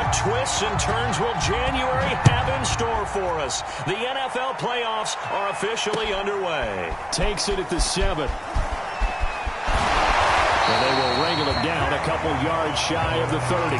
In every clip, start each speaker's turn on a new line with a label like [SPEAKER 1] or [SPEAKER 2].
[SPEAKER 1] What twists and turns will January have in store for us? The NFL playoffs are officially underway.
[SPEAKER 2] Takes it at the 7. And they will wrangle it down a couple yards shy of the 30.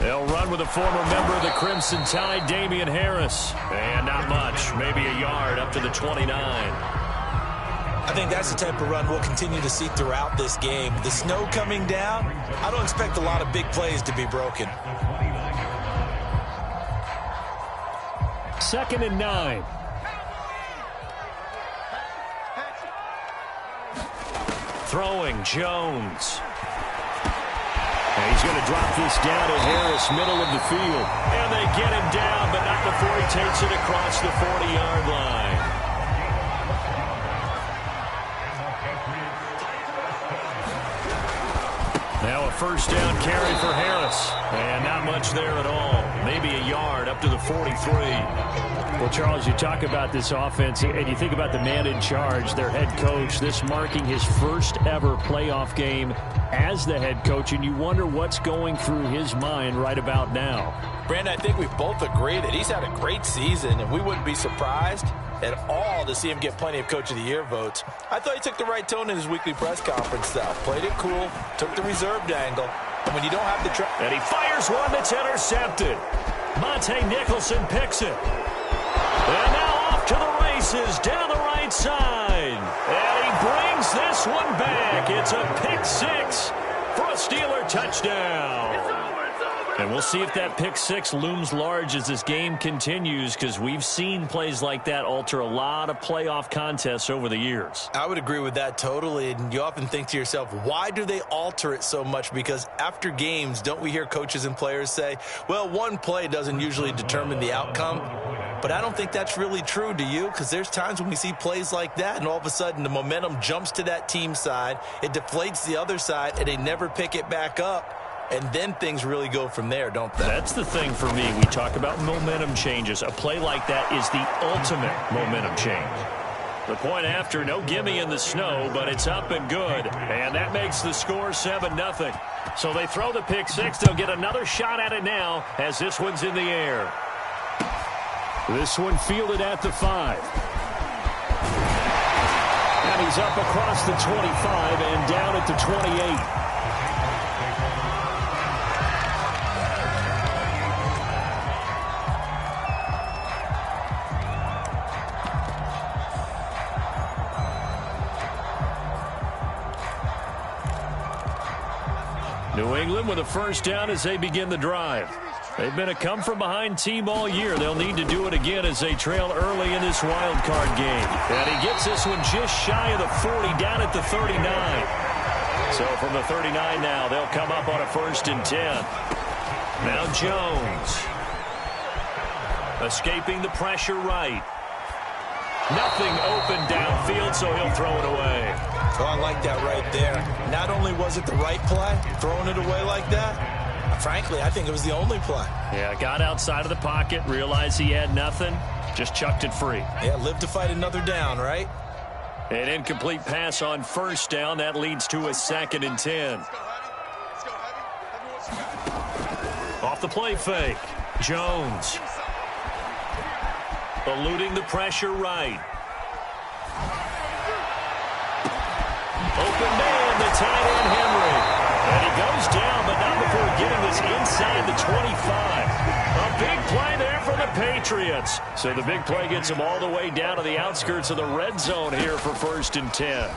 [SPEAKER 2] They'll run with a former member of the Crimson Tide, Damian Harris. And not much, maybe a yard up to the 29.
[SPEAKER 3] I think that's the type of run we'll continue to see throughout this game. The snow coming down, I don't expect a lot of big plays to be broken.
[SPEAKER 2] 2nd and 9. Throwing, Jones. And he's going to drop this down to Harris, middle of the field. And they get him down, but not before he takes it across the 40-yard line. Now a first down carry for Harris. And not much there at all. Maybe a yard up to the 43. Well, Charles, you talk about this offense, and you think about the man in charge, their head coach, this marking his first ever playoff game as the head coach, and you wonder what's going through his mind right about now.
[SPEAKER 3] Brandon, I think we both agree that he's had a great season, and we wouldn't be surprised at all to see him get plenty of Coach of the Year votes. I thought he took the right tone in his weekly press conference, though. Played it cool, took the reserved angle, and when you don't have the
[SPEAKER 1] and he fires one that's intercepted. Monte Nicholson picks it. And now off to the races down the right side. And he brings this one back. It's a pick 6 for a Steeler touchdown. And we'll see if that pick 6 looms large as this game continues, because we've seen plays like that alter a lot of playoff contests over the years.
[SPEAKER 3] I would agree with that totally, and you often think to yourself, why do they alter it so much? Because after games, don't we hear coaches and players say, well, one play doesn't usually determine the outcome? But I don't think that's really true, do you? Because there's times when we see plays like that, and all of a sudden the momentum jumps to that team side, it deflates the other side, and they never pick it back up. And then things really go from there, don't they?
[SPEAKER 1] That's the thing for me. We talk about momentum changes. A play like that is the ultimate momentum change. The point after, no gimme in the snow, but it's up and good. And that makes the score 7-0. So they throw the pick 6. They'll get another shot at it now as this one's in the air.
[SPEAKER 2] This one fielded at the 5. And he's up across the 25 and down at the 28. New England with a first down as they begin the drive. They've been a come-from-behind team all year. They'll need to do it again as they trail early in this wild card game. And he gets this one just shy of the 40, down at the 39. So from the 39 now, they'll come up on a 1st and 10. Now Jones. Escaping the pressure right. Nothing open downfield, so he'll throw it away.
[SPEAKER 3] Oh, I like that right there. Not only was it the right play, throwing it away like that, frankly, I think it was the only play.
[SPEAKER 2] Yeah, got outside of the pocket, realized he had nothing, just chucked it free.
[SPEAKER 3] Yeah, live to fight another down, right?
[SPEAKER 2] An incomplete pass on 1st down. That leads to a 2nd and 10. Off the play fake. Jones. Eluding the pressure right. Open man, the tight end Henry. And he goes down, but not before getting this inside the 25. A big play there for the Patriots. So the big play gets him all the way down to the outskirts of the red zone here for 1st and 10.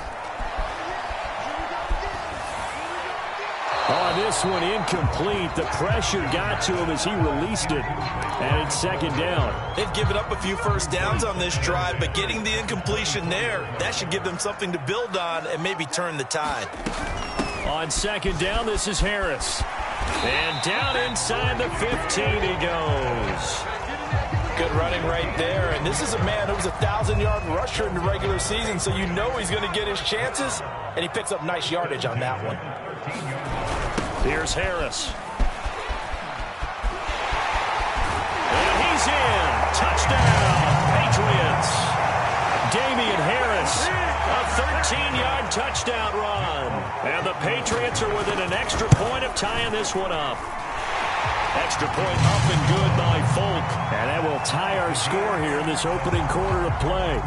[SPEAKER 2] On this one, incomplete. The pressure got to him as he released it. And it's 2nd down.
[SPEAKER 3] They've given up a few first downs on this drive, but getting the incompletion there, that should give them something to build on and maybe turn the tide.
[SPEAKER 2] On 2nd down, this is Harris. And down inside the 15 he goes.
[SPEAKER 3] Good running right there. And this is a man who was a 1,000-yard rusher in the regular season, so you know he's going to get his chances. And he picks up nice yardage on that one.
[SPEAKER 2] Here's Harris. And he's in. Touchdown, Patriots. Damian Harris, a 13-yard touchdown run. And the Patriots are within an extra point of tying this one up. Extra point up and good by Folk. And that will tie our score here in this opening quarter of play.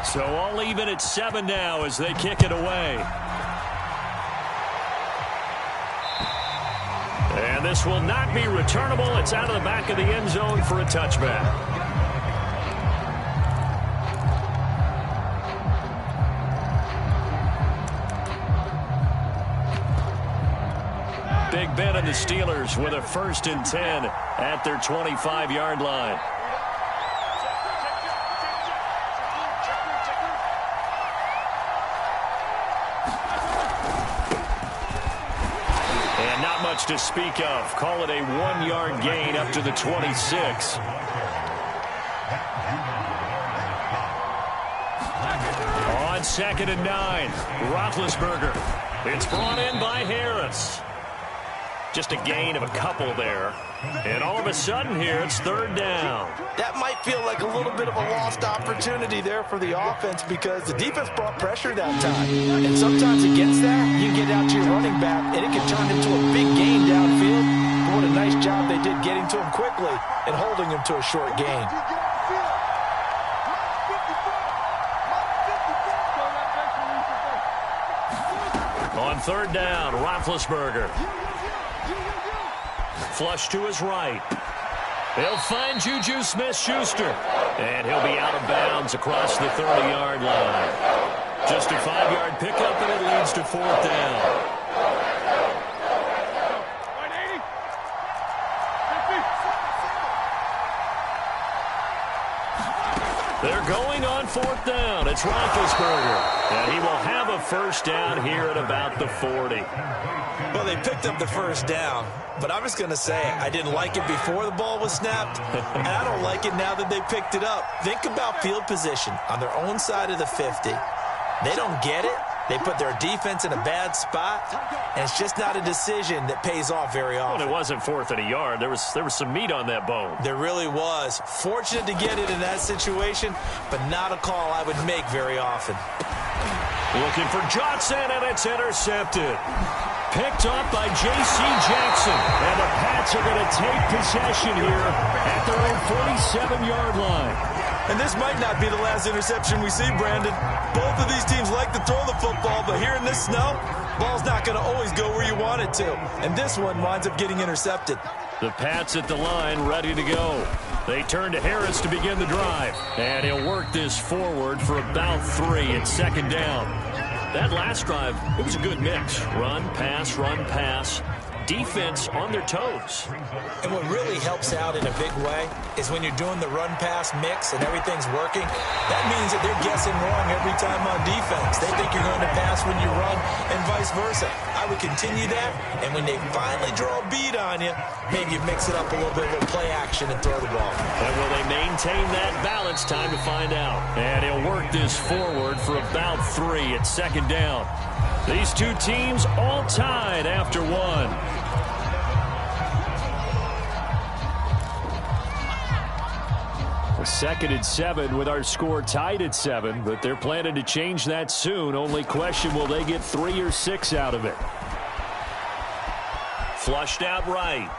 [SPEAKER 2] So all even at 7 now as they kick it away. And this will not be returnable. It's out of the back of the end zone for a touchback. Big Ben and the Steelers with a 1st and 10 at their 25-yard line. And not much to speak of. Call it a 1-yard gain up to the 26. On 2nd and 9, Roethlisberger. It's brought in by Harris. Just a gain of a couple there. And all of a sudden here, it's 3rd down.
[SPEAKER 3] That might feel like a little bit of a lost opportunity there for the offense because the defense brought pressure that time. And sometimes against that, you can get out to your running back, and it can turn into a big gain downfield. But what a nice job they did getting to him quickly and holding him to a short gain.
[SPEAKER 2] On 3rd down, Roethlisberger. Flush to his right. He'll find Juju Smith-Schuster. And he'll be out of bounds across the 30-yard line. Just a 5-yard pickup, and it leads to 4th down. They're going on 4th down. It's Roethlisberger. And he will have a 1st down here at about the 40.
[SPEAKER 3] Well, they picked up the 1st down, but I'm just going to say I didn't like it before the ball was snapped, and I don't like it now that they picked it up. Think about field position on their own side of the 50. They don't get it. They put their defense in a bad spot, and it's just not a decision that pays off very often.
[SPEAKER 2] Well, it wasn't 4th and a yard. There was some meat on that bone.
[SPEAKER 3] There really was. Fortunate to get it in that situation, but not a call I would make very often.
[SPEAKER 2] Looking for Johnson, and it's intercepted. Picked up by J.C. Jackson. And the Pats are going to take possession here at their own 47-yard line.
[SPEAKER 3] And this might not be the last interception we see, Brandon. Both of these teams like to throw the football, but here in this snow, ball's not going to always go where you want it to. And this one winds up getting intercepted.
[SPEAKER 2] The Pats at the line, ready to go. They turn to Harris to begin the drive. And he'll work this forward for about 3 at 2nd down. That last drive, it was a good mix. Run, pass. Defense on their toes.
[SPEAKER 3] And what really helps out in a big way is when you're doing the run-pass mix and everything's working, that means that they're guessing wrong every time on defense. They think you're going to pass when you run and vice versa. I would continue that, and when they finally draw a bead on you, maybe you mix it up a little bit with play action and throw the ball.
[SPEAKER 2] And will they maintain that balance? Time to find out. And he'll work this forward for about 3 at 2nd down. These two teams all tied after 1. A 2nd and 7 with our score tied at 7, but they're planning to change that soon. Only question, will they get 3 or 6 out of it? Flushed out right.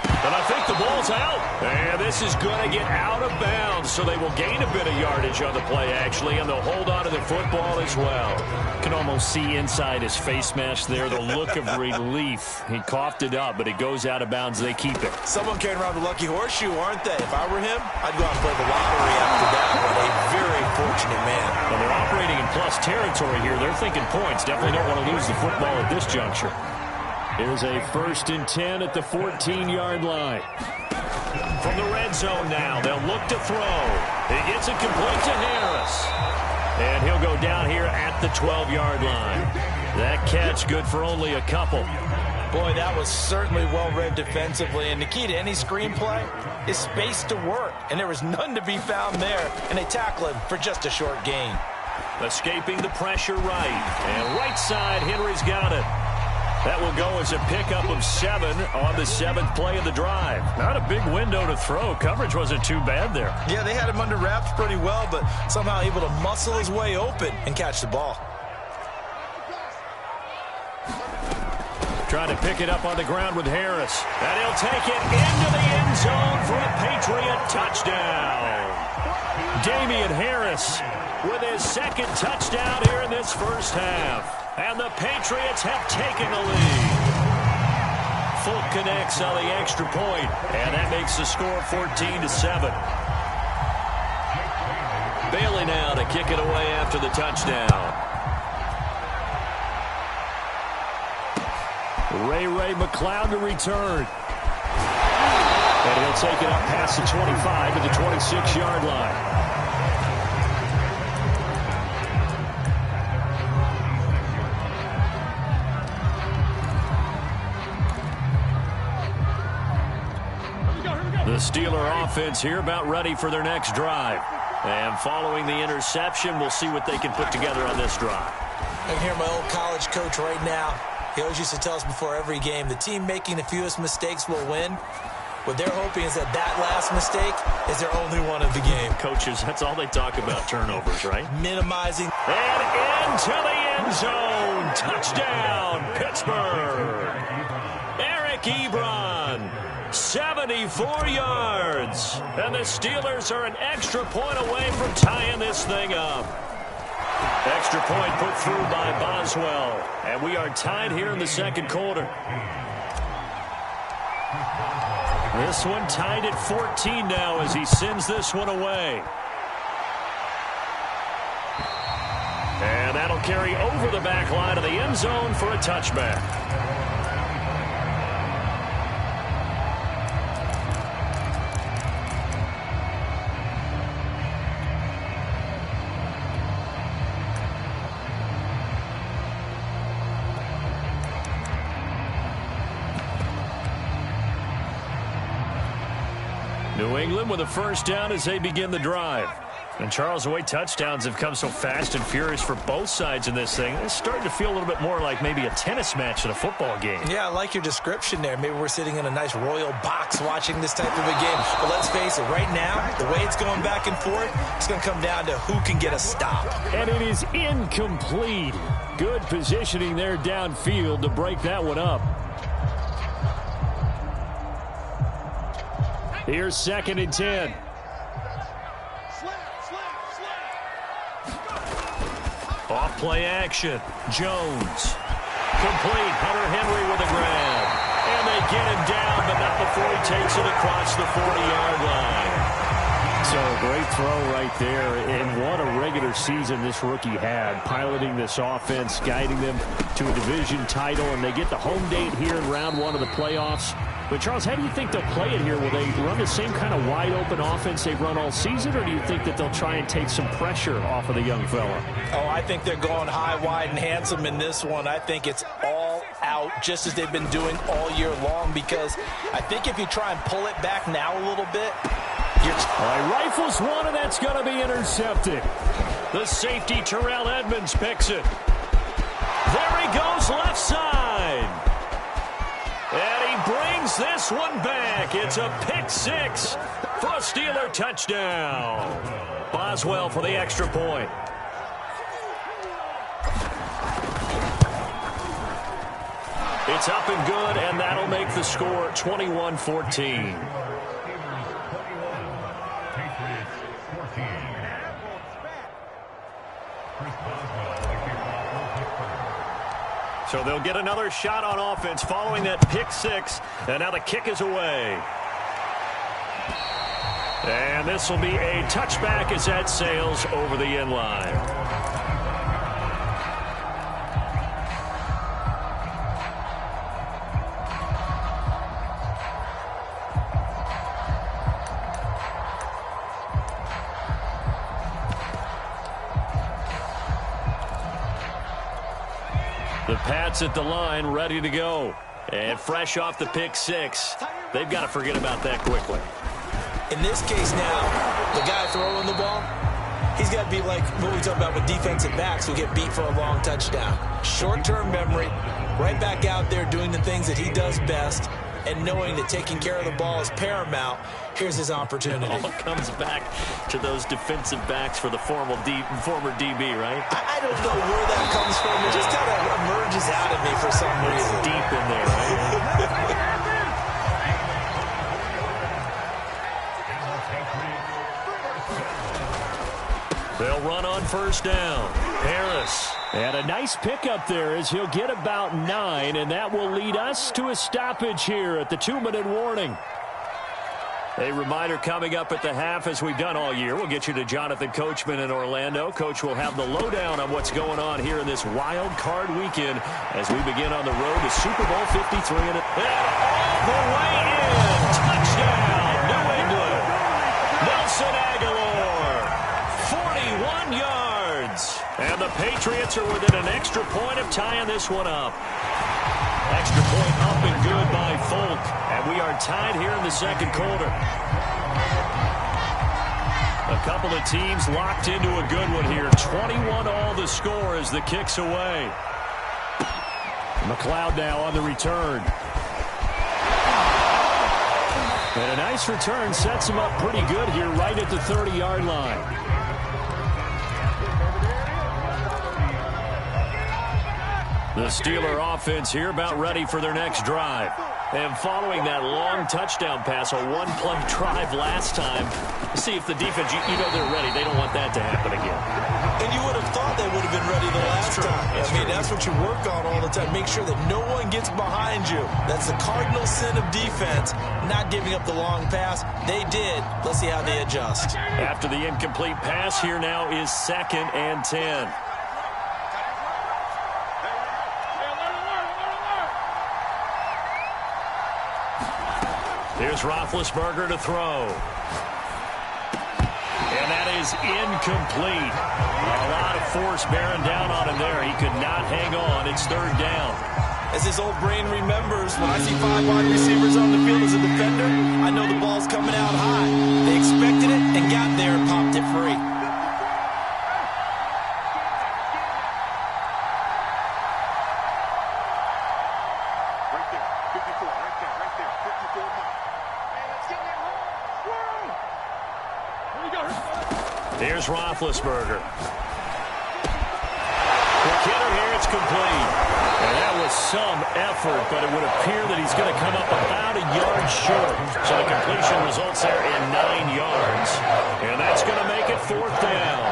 [SPEAKER 2] And I think the ball's out. And this is going to get out of bounds, so they will gain a bit of yardage on the play, actually, and they'll hold on to the football as well. Can almost see inside his face mask there, the look of relief. He coughed it up, but it goes out of bounds. They keep it.
[SPEAKER 3] Someone carrying around the lucky horseshoe, aren't they? If I were him, I'd go out and play the lottery after that one. A very fortunate man.
[SPEAKER 2] And they're operating in plus territory here. They're thinking points. Definitely don't want to lose the football at this juncture. Here's a 1st and 10 at the 14-yard line. From the red zone now, they'll look to throw. He gets it complete to Harris. And he'll go down here at the 12-yard line. That catch good for only a couple.
[SPEAKER 3] Boy, that was certainly well-read defensively, and the key to any screenplay is space to work, and there was none to be found there, and they tackle him for just a short gain.
[SPEAKER 2] Escaping the pressure right, and right side, Henry's got it. That will go as a pickup of 7 on the 7th play of the drive. Not a big window to throw. Coverage wasn't too bad there.
[SPEAKER 3] Yeah, they had him under wraps pretty well, but somehow able to muscle his way open and catch the ball.
[SPEAKER 2] Trying to pick it up on the ground with Harris. And he'll take it into the end zone for a Patriot touchdown. Damian Harris with his 2nd touchdown here in this first half. And the Patriots have taken the lead. Fulk connects on the extra point, and that makes the score 14-7. Bailey now to kick it away after the touchdown. Ray McCloud to return. And he'll take it up past the 25 to the 26-yard line. The Steeler offense here about ready for their next drive. And following the interception, we'll see what they can put together on this drive.
[SPEAKER 3] I can hear my old college coach right now. He always used to tell us before every game, the team making the fewest mistakes will win. What they're hoping is that last mistake is their only one of the game.
[SPEAKER 2] Coaches, that's all they talk about, turnovers, right?
[SPEAKER 3] Minimizing.
[SPEAKER 2] And into the end zone. Touchdown, Pittsburgh. Eric Ebron, 74 yards. And the Steelers are an extra point away from tying this thing up. Extra point put through by Boswell. And we are tied here in the second quarter. This one tied at 14 now as he sends this one away. And that'll carry over the back line of the end zone for a touchback. New England with a first down as they begin the drive. And Charles, the way touchdowns have come so fast and furious for both sides in this thing, it's starting to feel a little bit more like maybe a tennis match in a football game. Yeah, I like your description there. Maybe we're sitting in a nice royal box watching this type of a game. But let's face it, right now, the way it's going back and forth, it's going to come down to who can get a stop. And it is incomplete. Good positioning there downfield to break that one up. Here's 2nd and 10. Off play action. Jones. Complete. Hunter Henry with a grab. And they get him down, but not before he takes it across the 40-yard line. So great throw right there. And what a regular season this rookie had. Piloting this offense, guiding them to a division title. And they get the home date here in round 1 of the playoffs. But, Charles, how do you think they'll play it here? Will they run the same kind of wide-open offense they've run all season, or do you think that they'll try and take some pressure off of the young fella? Oh, I think they're going high, wide, and handsome in this one. I think it's all out, just as they've been doing all year long, because I think if you try and pull it back now a little bit, all right, rifles one, and that's going to be intercepted. The safety, Terrell Edmonds, picks it. There he goes, left side. And he brings this one back. It's a pick 6 for a Steeler touchdown. Boswell for the extra point. It's up and good, and that'll make the score 21-14. So they'll get another shot on offense following that pick 6. And now the kick is away. And this will be a touchback as that sails over the end line. The The Pats at the line, ready to go. And fresh off the pick six, they've got to forget about that quickly.
[SPEAKER 3] In this case now, the guy throwing the ball, he's got to be like what we talk about with defensive backs who get beat for a long touchdown. Short-term memory, right back out there doing the things that he does best, and knowing that taking care of the ball is paramount. Here's his opportunity.
[SPEAKER 2] It all comes back to those defensive backs for the former DB, right?
[SPEAKER 3] I don't know where that comes from. It just kind of emerges out of me for some reason.
[SPEAKER 2] It's deep in there, right? They'll run on first down. Harris. And a nice pickup there as he'll get about 9, and that will lead us to a stoppage here at the 2-minute warning. A reminder coming up at the half, as we've done all year. We'll get you to Jonathan Coachman in Orlando. Coach will have the lowdown on what's going on here in this wild card weekend as we begin on the road to Super Bowl 53. And all the way in. Touchdown, New England. Nelson Aguilar, 41 yards. And the Patriots are within an extra point of tying this one up. Extra point up and good by Folk. And we are tied here in the second quarter. A couple of teams locked into a good one here. 21-all the score as the kick's away. McLeod now on the return. And a nice return sets him up pretty good here right at the 30-yard line. The Steeler offense here about ready for their next drive. And following that long touchdown pass, a one-play drive last time, see if the defense, you know they're ready. They don't want that to happen again.
[SPEAKER 3] And you would have thought they would have been ready the last time. That's what you work on all the time. Make sure that no one gets behind you. That's the cardinal sin of defense, not giving up the long pass. They did. Let's see how they adjust.
[SPEAKER 2] After the incomplete pass, here now is 2nd and 10. Here's Roethlisberger to throw. And that is incomplete. A lot of force bearing down on him there. He could not hang on. It's 3rd down.
[SPEAKER 3] As his old brain remembers, when I see 5 wide receivers on the field as a defender, I know the ball's coming out high. They expected it and got there and popped it free.
[SPEAKER 2] Here's Roethlisberger. Hitter here, it's complete. And that was some effort, but it would appear that he's going to come up about a yard short. So the completion results there in 9 yards. And that's going to make it 4th down.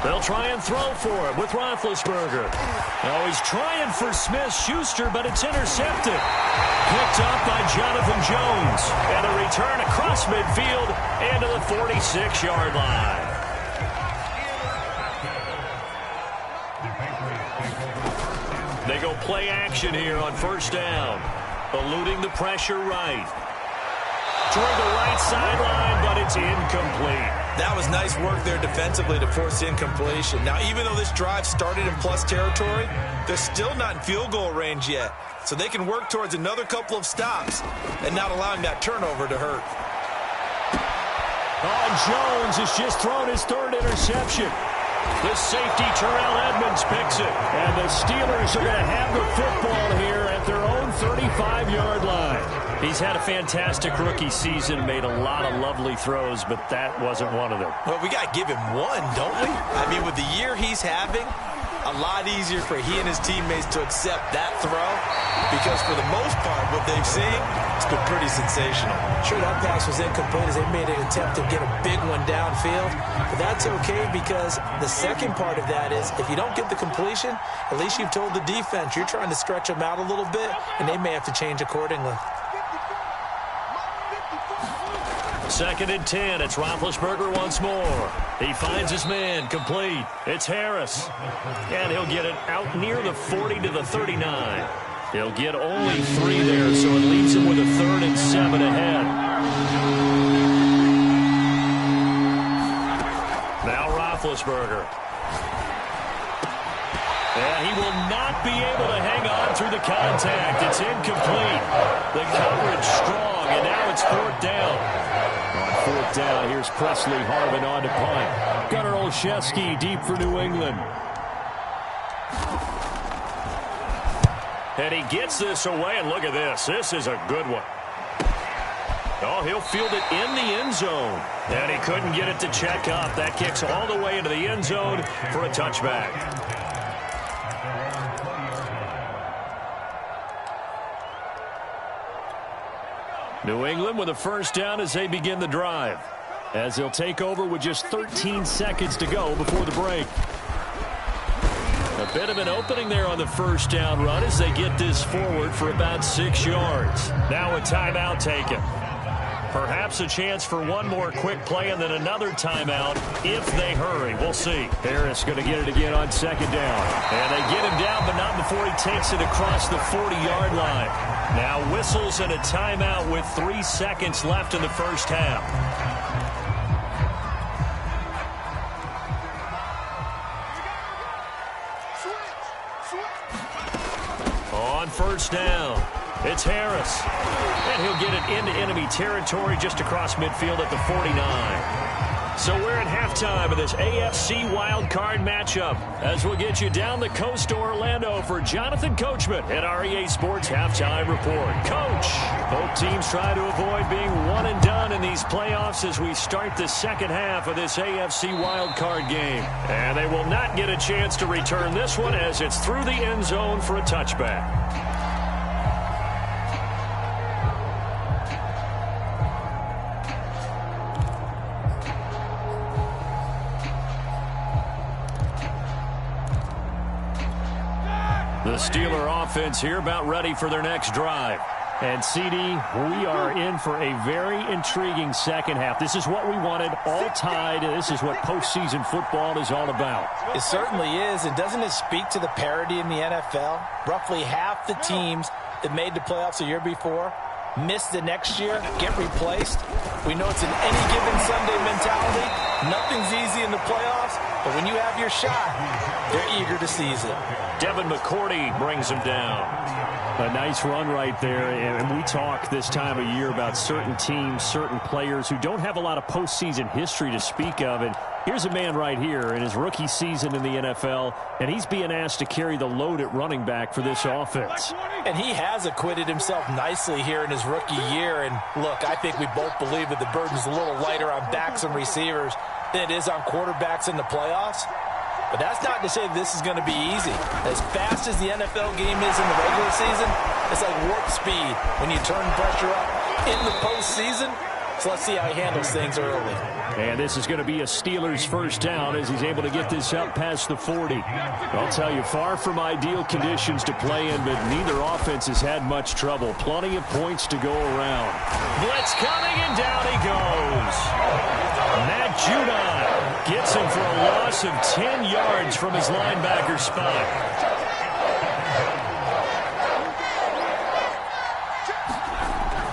[SPEAKER 2] They'll try and throw for it with Roethlisberger. Now he's trying for Smith-Schuster, but it's intercepted. Picked up by Jonathan Jones. And a return across midfield and to the 46-yard line. They go play action here on first down. Eluding the pressure right. Toward the right sideline, but it's incomplete.
[SPEAKER 3] That was nice work there defensively to force incompletion. Now, even though this drive started in plus territory, they're still not in field goal range yet. So they can work towards another couple of stops and not allowing that turnover to hurt.
[SPEAKER 2] Oh, Jones has just thrown his 3rd interception. The safety, Terrell Edmonds, picks it. And the Steelers are going to have the football here at their own 35-yard line. He's had a fantastic rookie season, made a lot of lovely throws, but that wasn't one of them.
[SPEAKER 3] Well, we got to give him one, don't we? I mean, with the year he's having, a lot easier for he and his teammates to accept that throw because for the most part, what they've seen, it's been pretty sensational. Sure, that pass was incomplete as they made an attempt to get a big one downfield, but that's okay because the second part of that is if you don't get the completion, at least you've told the defense you're trying to stretch them out a little bit, and they may have to change accordingly.
[SPEAKER 2] 2nd and 10. It's Roethlisberger once more. He finds his man. Complete. It's Harris. And he'll get it out near the 40 to the 39. He'll get only 3 there, so it leaves him with a 3rd and 7 ahead. Now Roethlisberger. And he will not be able to hang on through the contact. It's incomplete. The coverage strong, and now it's 4th down. On 4th down, here's Presley Harvin on to punt. Gunnar Olszewski deep for New England. And he gets this away, and look at this. This is a good one. Oh, he'll field it in the end zone. And he couldn't get it to check up. That kicks all the way into the end zone for a touchback. New England with a 1st down as they begin the drive. As they'll take over with just 13 seconds to go before the break. A bit of an opening there on the 1st down run as they get this forward for about 6 yards. Now a timeout taken. Perhaps a chance for one more quick play and then another timeout if they hurry. We'll see. Harris going to get it again on 2nd down. And they get him down, but not before he takes it across the 40-yard line. Now whistles and a timeout with 3 seconds left in the 1st half. On 1st down, it's Harris. And he'll get it into enemy territory just across midfield at the 49. So we're at halftime of this AFC wildcard matchup as we'll get you down the coast to Orlando for Jonathan Coachman at our EA Sports Halftime Report. Coach, both teams try to avoid being one and done in these playoffs as we start the 2nd half of this AFC wildcard game. And they will not get a chance to return this one as it's through the end zone for a touchback. The Steeler offense here about ready for their next drive. And, CD, we are in for a very intriguing 2nd half. This is what we wanted, all tied. This is what postseason football is all about.
[SPEAKER 3] It certainly is. And doesn't it speak to the parity in the NFL? Roughly half the teams that made the playoffs a year before miss the next year, get replaced. We know it's an any given Sunday mentality. Nothing's easy in the playoffs, but when you have your shot, they're eager to seize it.
[SPEAKER 2] Devin McCourty brings him down. A nice run right there, and we talk this time of year about certain teams, certain players who don't have a lot of postseason history to speak of, and here's a man right here in his rookie season in the NFL, and he's being asked to carry the load at running back for this offense.
[SPEAKER 3] And he has acquitted himself nicely here in his rookie year, and look, I think we both believe that the burden's a little lighter on backs and receivers than it is on quarterbacks in the playoffs. But that's not to say this is going to be easy. As fast as the NFL game is in the regular season, it's like warp speed when you turn pressure up in the postseason. So let's see how he handles things early.
[SPEAKER 2] And this is going to be a Steelers 1st down as he's able to get this up past the 40. I'll tell you, far from ideal conditions to play in, but neither offense has had much trouble. Plenty of points to go around. Blitz coming, and down he goes. Matt Judon gets him for a loss of 10 yards from his linebacker spot.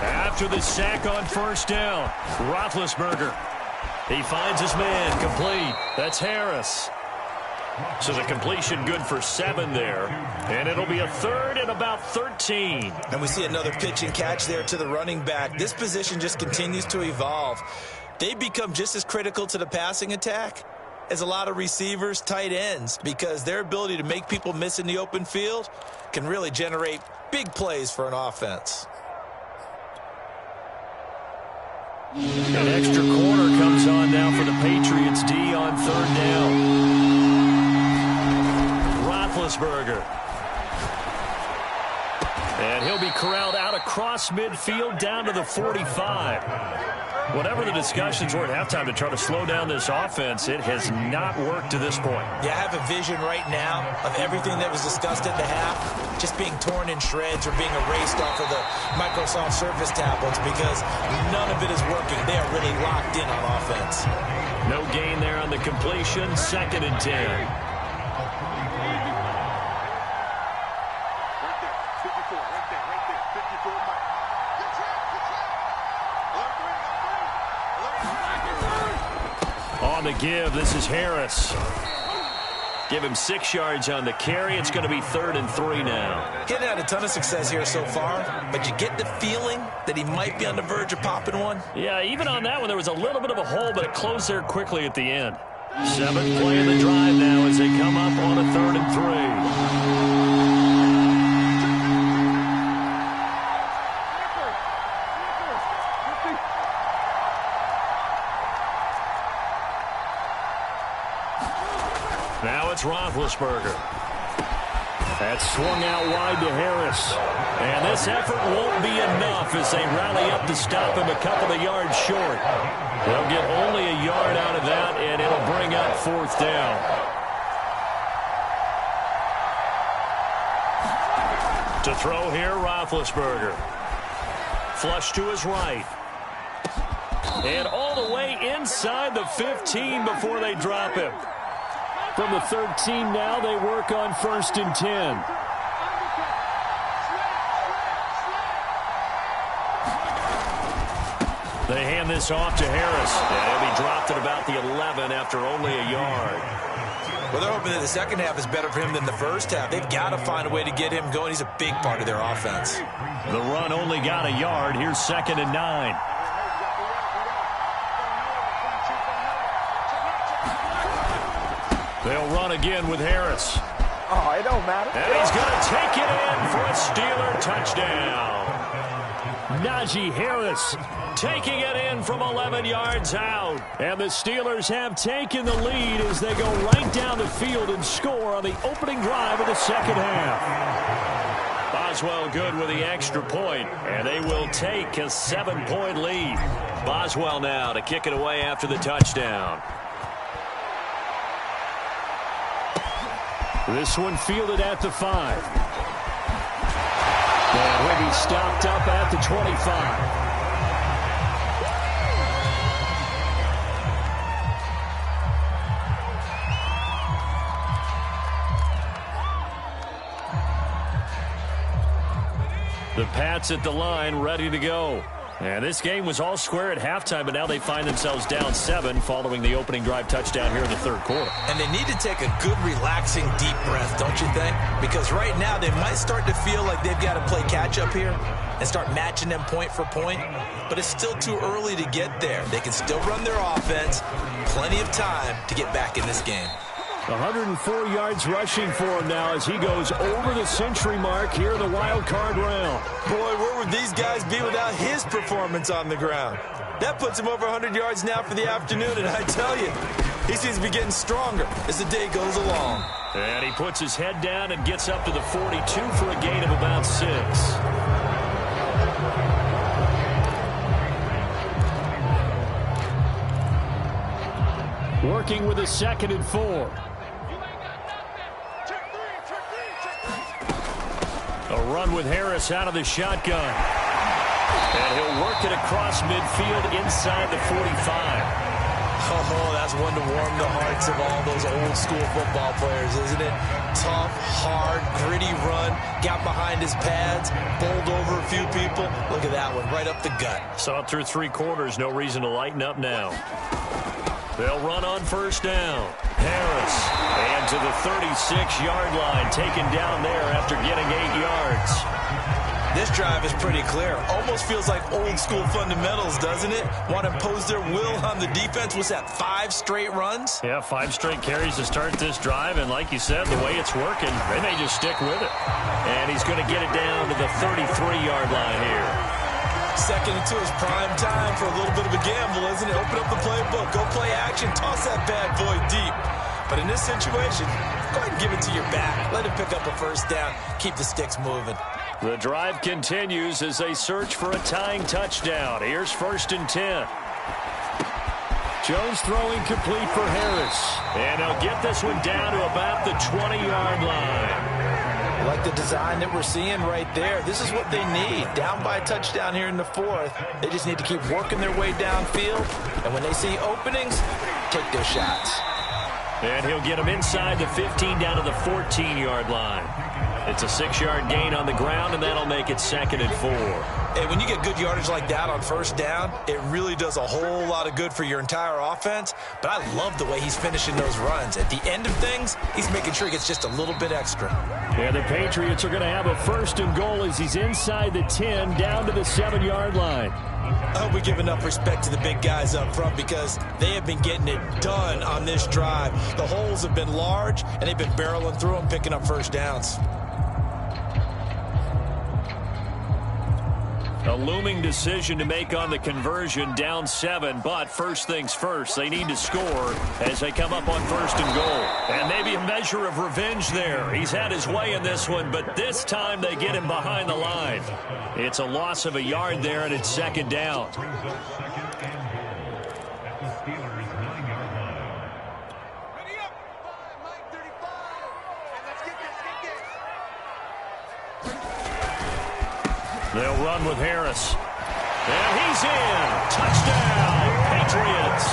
[SPEAKER 2] After the sack on 1st down, Roethlisberger. He finds his man, complete. That's Harris. So the completion good for 7 there. And it'll be a 3rd and about 13.
[SPEAKER 3] And we see another pitch and catch there to the running back. This position just continues to evolve. They become just as critical to the passing attack as a lot of receivers, tight ends, because their ability to make people miss in the open field can really generate big plays for an offense.
[SPEAKER 2] An extra corner comes on now for the Patriots D on 3rd down. Roethlisberger. And he'll be corralled out across midfield down to the 45. Whatever the discussions were at halftime to try to slow down this offense, it has not worked to this point.
[SPEAKER 3] Yeah, I have a vision right now of everything that was discussed at the half just being torn in shreds or being erased off of the Microsoft Surface tablets because none of it is working. They are really locked in on offense.
[SPEAKER 2] No gain there on the completion. 2nd and 10. the give. This is Harris.
[SPEAKER 1] Give him 6 yards on the carry. It's going to be 3rd and 3 now.
[SPEAKER 3] He hasn't had a ton of success here so far, but you get the feeling that he might be on the verge of popping one.
[SPEAKER 1] Yeah, even on that one, there was a little bit of a hole, but it closed there quickly at the end. 7th play of the drive now as they come up on a 3rd and 3. Now it's Roethlisberger. That's swung out wide to Harris. And this effort won't be enough as they rally up to stop him a couple of yards short. They'll get only a yard out of that, and it'll bring up 4th down. To throw here, Roethlisberger. Flush to his right. And all the way inside the 15 before they drop him. From the 13 now, they work on 1st and 10. They hand this off to Harris. And he'll be dropped at about the 11 after only a yard.
[SPEAKER 3] Well, they're hoping that the second half is better for him than the first half. They've got to find a way to get him going. He's a big part of their offense.
[SPEAKER 1] The run only got a yard. Here's 2nd and 9. They'll run again with Harris.
[SPEAKER 4] Oh, it don't matter.
[SPEAKER 1] And he's going to take it in for a Steeler touchdown. Najee Harris taking it in from 11 yards out. And the Steelers have taken the lead as they go right down the field and score on the opening drive of the second half. Boswell good with the extra point, and they will take a 7-point lead. Boswell now to kick it away after the touchdown. This one fielded at the 5. And he'll be stopped up at the 25. The Pats at the line, ready to go. And this game was all square at halftime, but now they find themselves down 7 following the opening drive touchdown here in the 3rd quarter.
[SPEAKER 3] And they need to take a good, relaxing, deep breath, don't you think? Because right now they might start to feel like they've got to play catch-up here and start matching them point for point. But it's still too early to get there. They can still run their offense. Plenty of time to get back in this game.
[SPEAKER 1] 104 yards rushing for him now as he goes over the century mark here in the wild card round.
[SPEAKER 3] Boy, where would these guys be without his performance on the ground? That puts him over 100 yards now for the afternoon, and I tell you, he seems to be getting stronger as the day goes along.
[SPEAKER 1] And he puts his head down and gets up to the 42 for a gain of about 6. Working with a 2nd and 4. A run with Harris out of the shotgun. And he'll work it across midfield inside the 45.
[SPEAKER 3] Oh, that's one to warm the hearts of all those old school football players, isn't it? Tough, hard, gritty run. Got behind his pads, bowled over a few people. Look at that one, right up the gut.
[SPEAKER 1] Saw it through 3 quarters. No reason to lighten up now. They'll run on 1st down. Harris. And to the 36-yard line. Taken down there after getting 8 yards.
[SPEAKER 3] This drive is pretty clear. Almost feels like old school fundamentals, doesn't it? Want to impose their will on the defense. Was that 5 straight runs?
[SPEAKER 1] Yeah, 5 straight carries to start this drive. And like you said, the way it's working, they may just stick with it. And he's going to get it down to the 33-yard line here.
[SPEAKER 3] 2nd and 2 is prime time for a little bit of a gamble, isn't it? Open up the playbook, go play action, toss that bad boy deep. But in this situation, go ahead and give it to your back. Let him pick up a 1st down, keep the sticks moving.
[SPEAKER 1] The drive continues as they search for a tying touchdown. Here's 1st and 10. Jones throwing complete for Harris. And he'll get this one down to about the 20-yard line.
[SPEAKER 3] Like the design that we're seeing right there. This is what they need. Down by a touchdown here in the 4th. They just need to keep working their way downfield. And when they see openings, take their shots.
[SPEAKER 1] And he'll get them inside the 15 down to the 14-yard line.
[SPEAKER 2] It's a 6-yard gain on the ground, and that'll make it 2nd and 4.
[SPEAKER 3] Hey, when you get good yardage like that on first down, it really does a whole lot of good for your entire offense. But I love the way he's finishing those runs. At the end of things, he's making sure he gets just a little bit extra.
[SPEAKER 2] Yeah, the Patriots are going to have a 1st and goal as he's inside the 10, down to the 7-yard line.
[SPEAKER 3] I hope we give enough respect to the big guys up front because they have been getting it done on this drive. The holes have been large, and they've been barreling through them, picking up first downs.
[SPEAKER 2] A looming decision to make on the conversion, down 7, but first things first, they need to score as they come up on 1st and goal. And maybe a measure of revenge there. He's had his way in this one, but this time they get him behind the line. It's a loss of a yard there, and it's 2nd down. They'll run with Harris. And he's in. Touchdown, Patriots.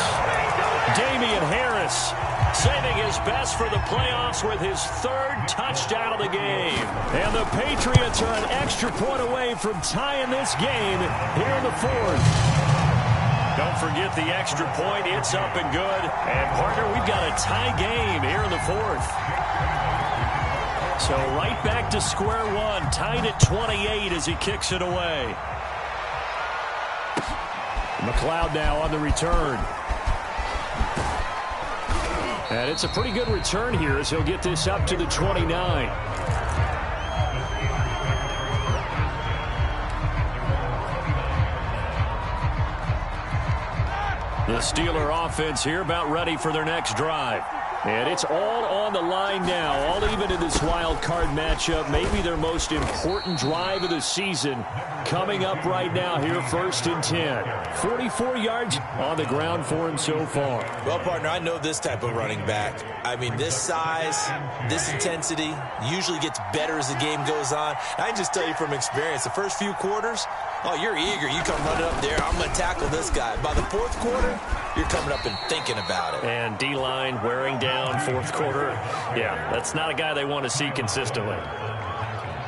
[SPEAKER 2] Damian Harris saving his best for the playoffs with his 3rd touchdown of the game. And the Patriots are an extra point away from tying this game here in the 4th. Don't forget the extra point. It's up and good. And, partner, we've got a tie game here in the 4th. So right back to square one, tied at 28 as he kicks it away. McLeod now on the return. And it's a pretty good return here as he'll get this up to the 29. The Steeler offense here about ready for their next drive. And it's all on the line now, all even in this wild card matchup. Maybe their most important drive of the season coming up right now here, 1st and 10. 44 yards on the ground for him so far.
[SPEAKER 3] Well, partner, I know this type of running back. I mean, this size, this intensity usually gets better as the game goes on. I can just tell you from experience, the first few quarters, oh, you're eager. You come running up there, I'm going to tackle this guy. By the 4th quarter, you're coming up and thinking about it.
[SPEAKER 2] And D-line wearing down 4th quarter. Yeah, that's not a guy they want to see consistently.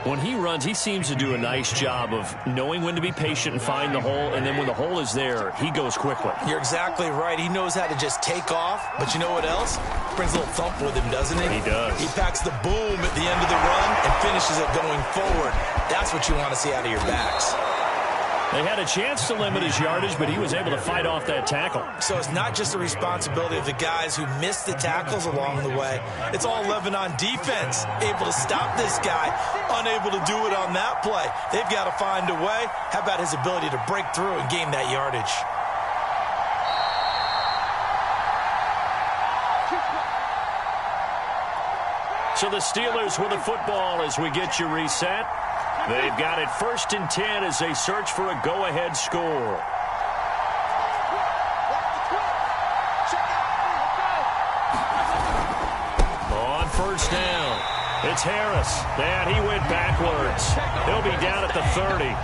[SPEAKER 2] When he runs, he seems to do a nice job of knowing when to be patient and find the hole, and then when the hole is there, he goes quickly.
[SPEAKER 3] You're exactly right. He knows how to just take off, but you know what else? Brings a little thump with him, doesn't he?
[SPEAKER 2] He does.
[SPEAKER 3] He packs the boom at the end of the run and finishes it going forward. That's what you want to see out of your backs.
[SPEAKER 2] They had a chance to limit his yardage, but he was able to fight off that tackle.
[SPEAKER 3] So it's not just the responsibility of the guys who missed the tackles along the way. It's all 11 on defense, able to stop this guy, unable to do it on that play. They've got to find a way. How about his ability to break through and gain that yardage?
[SPEAKER 2] So the Steelers with the football as we get you reset. They've got it 1st and 10 as they search for a go-ahead score. On 1st down, it's Harris. And he went backwards. He'll be down at the 30.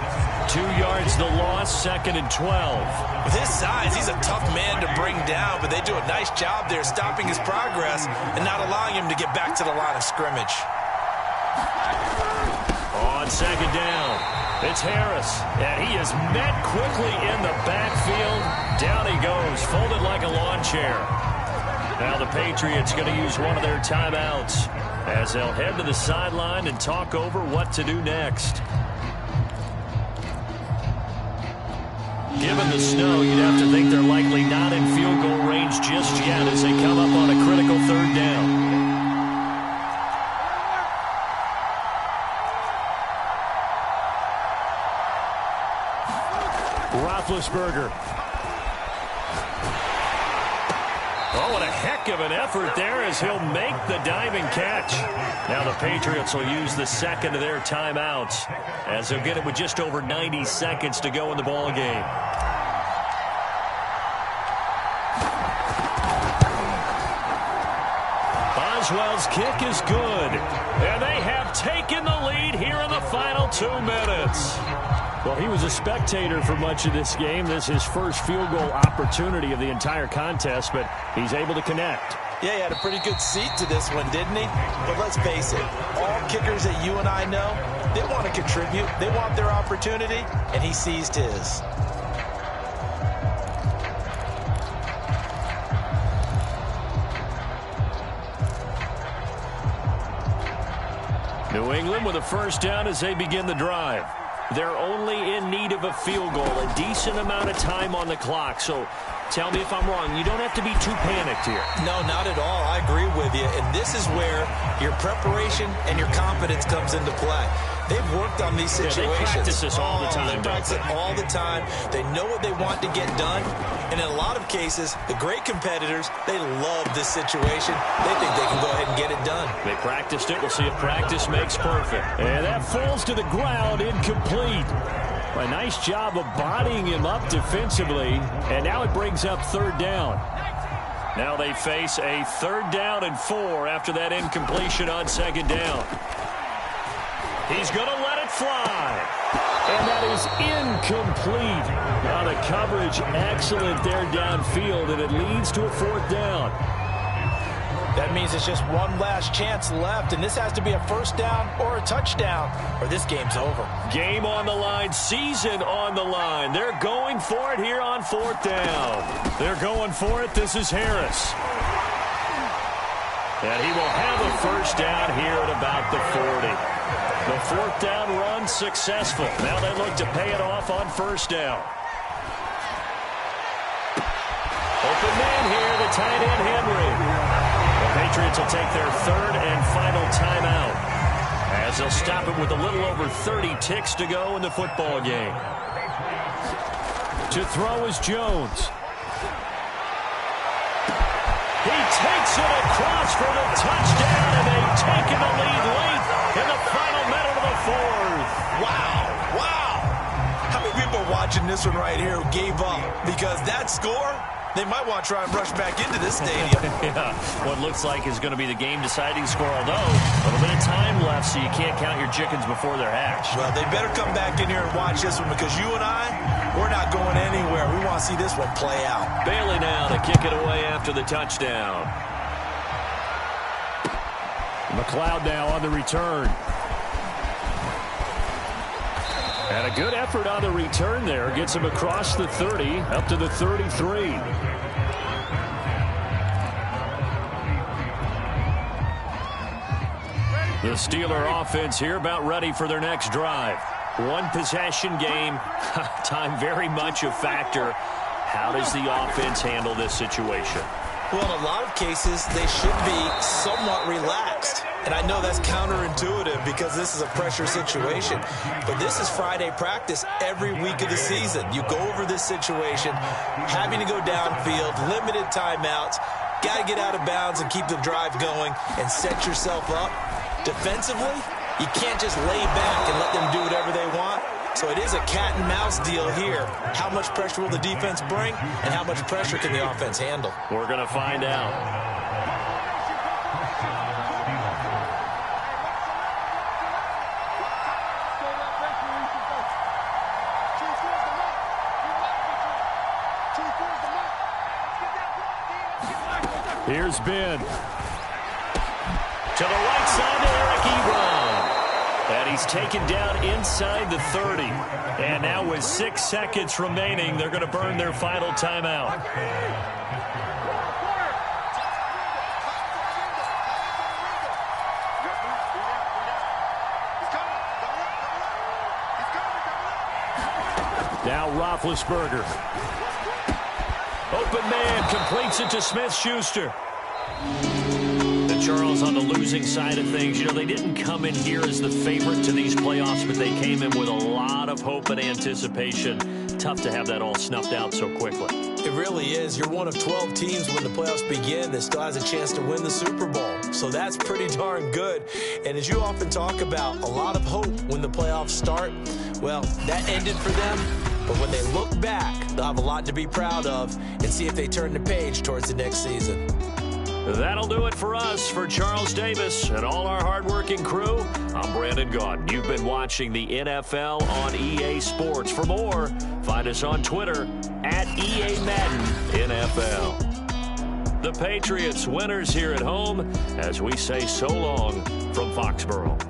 [SPEAKER 2] 2 yards the loss, 2nd and 12.
[SPEAKER 3] With his size, he's a tough man to bring down, but they do a nice job there stopping his progress and not allowing him to get back to the line of scrimmage.
[SPEAKER 2] On 2nd down, it's Harris, and he is met quickly in the backfield. Down he goes, folded like a lawn chair. Now the Patriots going to use one of their timeouts as they'll head to the sideline and talk over what to do next. Given the snow, you'd have to think they're likely not in field goal range just yet as they come up on a critical 3rd down. Roethlisberger. Oh, what a heck of an effort there as he'll make the diving catch. Now the Patriots will use the 2nd of their timeouts as they'll get it with just over 90 seconds to go in the ball game. Boswell's kick is good, and they have taken the lead here in the final 2 minutes. Well, he was a spectator for much of this game. This is his first field goal opportunity of the entire contest, but he's able to connect.
[SPEAKER 3] Yeah, he had a pretty good seat to this one, didn't he? But let's face it, all kickers that you and I know, they want to contribute. They want their opportunity, and he seized his.
[SPEAKER 2] New England with a first down as they begin the drive. They're only in need of a field goal, a decent amount of time on the clock. So tell me if I'm wrong. You don't have to be too panicked here.
[SPEAKER 3] No, not at all. I agree with you. And this is where your preparation and your confidence comes into play. They've worked on these situations.
[SPEAKER 2] Yeah, they practice this all the time.
[SPEAKER 3] They practice it all the time. They know what they want to get done. And in a lot of cases, the great competitors, they love this situation. They think they can go ahead and get it done.
[SPEAKER 2] They practiced it. We'll see if practice makes perfect. And that falls to the ground, incomplete. A nice job of bodying him up defensively. And now it brings up third down. Now they face a 3rd down and 4 after that incompletion on 2nd down. He's going to let it fly. And that is incomplete. Now the coverage excellent there downfield, and it leads to a 4th down.
[SPEAKER 3] That means it's just one last chance left, and this has to be a 1st down or a touchdown, or this game's over.
[SPEAKER 2] Game on the line, season on the line. They're going for it here on 4th down. They're going for it. This is Harris. And he will have a 1st down here at about the 40. The 4th down run successful. Now they look to pay it off on 1st down. Open man here, the tight end Henry. The Patriots will take their 3rd and final timeout as they'll stop it with a little over 30 ticks to go in the football game. To throw is Jones. He takes it across for the touchdown, and they've taken the lead late in the final minute of the 4th.
[SPEAKER 3] Wow. How many people are watching this one right here who gave up? Because that score, they might want to try and rush back into this stadium.
[SPEAKER 2] Yeah, what looks like is going to be the game-deciding score, although a little bit of time left, so you can't count your chickens before they're hatched.
[SPEAKER 3] Well, they better come back in here and watch this one, because you and I, we're not going anywhere. We want to see this one play out.
[SPEAKER 2] Bailey now to kick it away after the touchdown. McLeod now on the return. And a good effort on the return there. Gets him across the 30, up to the 33. The Steeler offense here about ready for their next drive. One possession game. Time very much a factor. How does the offense handle this situation?
[SPEAKER 3] Well, in a lot of cases, they should be somewhat relaxed. And I know that's counterintuitive because this is a pressure situation. But this is Friday practice every week of the season. You go over this situation, having to go downfield, limited timeouts, got to get out of bounds and keep the drive going and set yourself up. Defensively, you can't just lay back and let them do whatever they want. So it is a cat and mouse deal here. How much pressure will the defense bring, and how much pressure can the offense handle?
[SPEAKER 2] We're going to find out. Here's Ben. To the right side to Eric Ebron. And he's taken down inside the 30. And now with 6 seconds remaining, they're going to burn their final timeout. Now Roethlisberger. Open man, completes it to Smith-Schuster. Charles, on the losing side of things, you know, they didn't come in here as the favorite to these playoffs, but they came in with a lot of hope and anticipation. Tough to have that all snuffed out so quickly.
[SPEAKER 3] It really is. You're one of 12 teams when the playoffs begin that still has a chance to win the Super Bowl. So that's pretty darn good. And as you often talk about, a lot of hope when the playoffs start. Well, that ended for them. But when they look back, they'll have a lot to be proud of and see if they turn the page towards the next season.
[SPEAKER 2] That'll do it for us. For Charles Davis and all our hardworking crew, I'm Brandon Gaudin. You've been watching the NFL on EA Sports. For more, find us on Twitter @EA Madden NFL.
[SPEAKER 1] The Patriots winners here at home as we say so long from Foxborough.